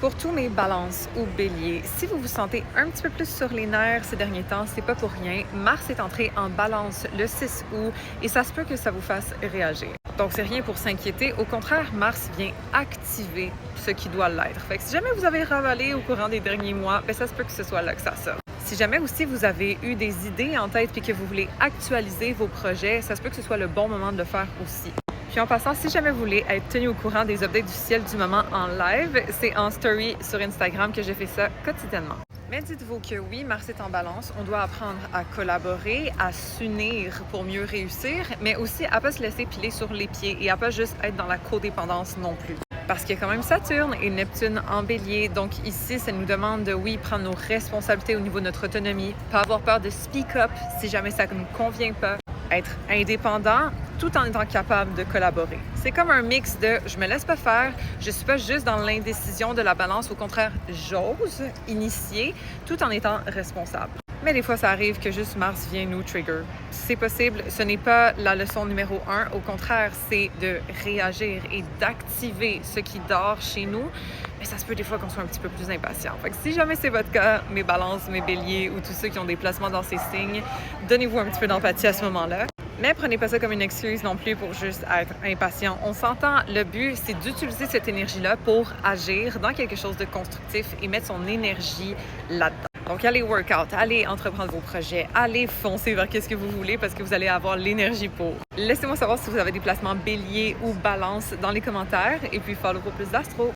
Pour tous mes balances ou béliers, si vous vous sentez un petit peu plus sur les nerfs ces derniers temps, c'est pas pour rien. Mars est entré en balance le 6 août et ça se peut que ça vous fasse réagir. Donc, c'est rien pour s'inquiéter. Au contraire, Mars vient activer ce qui doit l'être. Fait que si jamais vous avez ravalé au courant des derniers mois, ça se peut que ce soit là que ça sort. Si jamais aussi vous avez eu des idées en tête et que vous voulez actualiser vos projets, ça se peut que ce soit le bon moment de le faire aussi. Puis en passant, si jamais vous voulez être tenu au courant des updates du ciel du moment en live, c'est en story sur Instagram que je fais ça quotidiennement. Mais dites-vous que oui, Mars est en balance, on doit apprendre à collaborer, à s'unir pour mieux réussir, mais aussi à pas se laisser piler sur les pieds et à pas juste être dans la codépendance non plus. Parce qu'il y a quand même Saturne et Neptune en bélier, donc ici, ça nous demande de, oui, prendre nos responsabilités au niveau de notre autonomie, pas avoir peur de speak up si jamais ça ne nous convient pas, être indépendant tout en étant capable de collaborer. C'est comme un mix de je me laisse pas faire, je suis pas juste dans l'indécision de la balance, au contraire, j'ose initier tout en étant responsable. Mais des fois, ça arrive que juste Mars vient nous trigger. C'est possible, ce n'est pas la leçon numéro 1. Au contraire, c'est de réagir et d'activer ce qui dort chez nous. Mais ça se peut des fois qu'on soit un petit peu plus impatient. Fait que si jamais c'est votre cas, mes balances, mes béliers ou tous ceux qui ont des placements dans ces signes, donnez-vous un petit peu d'empathie à ce moment-là. Mais prenez pas ça comme une excuse non plus pour juste être impatient. On s'entend, le but, c'est d'utiliser cette énergie-là pour agir dans quelque chose de constructif et mettre son énergie là-dedans. Donc, allez workout, allez entreprendre vos projets, allez foncer vers qu'est-ce que vous voulez parce que vous allez avoir l'énergie pour. Laissez-moi savoir si vous avez des placements bélier ou balance dans les commentaires et puis follow pour plus d'astro.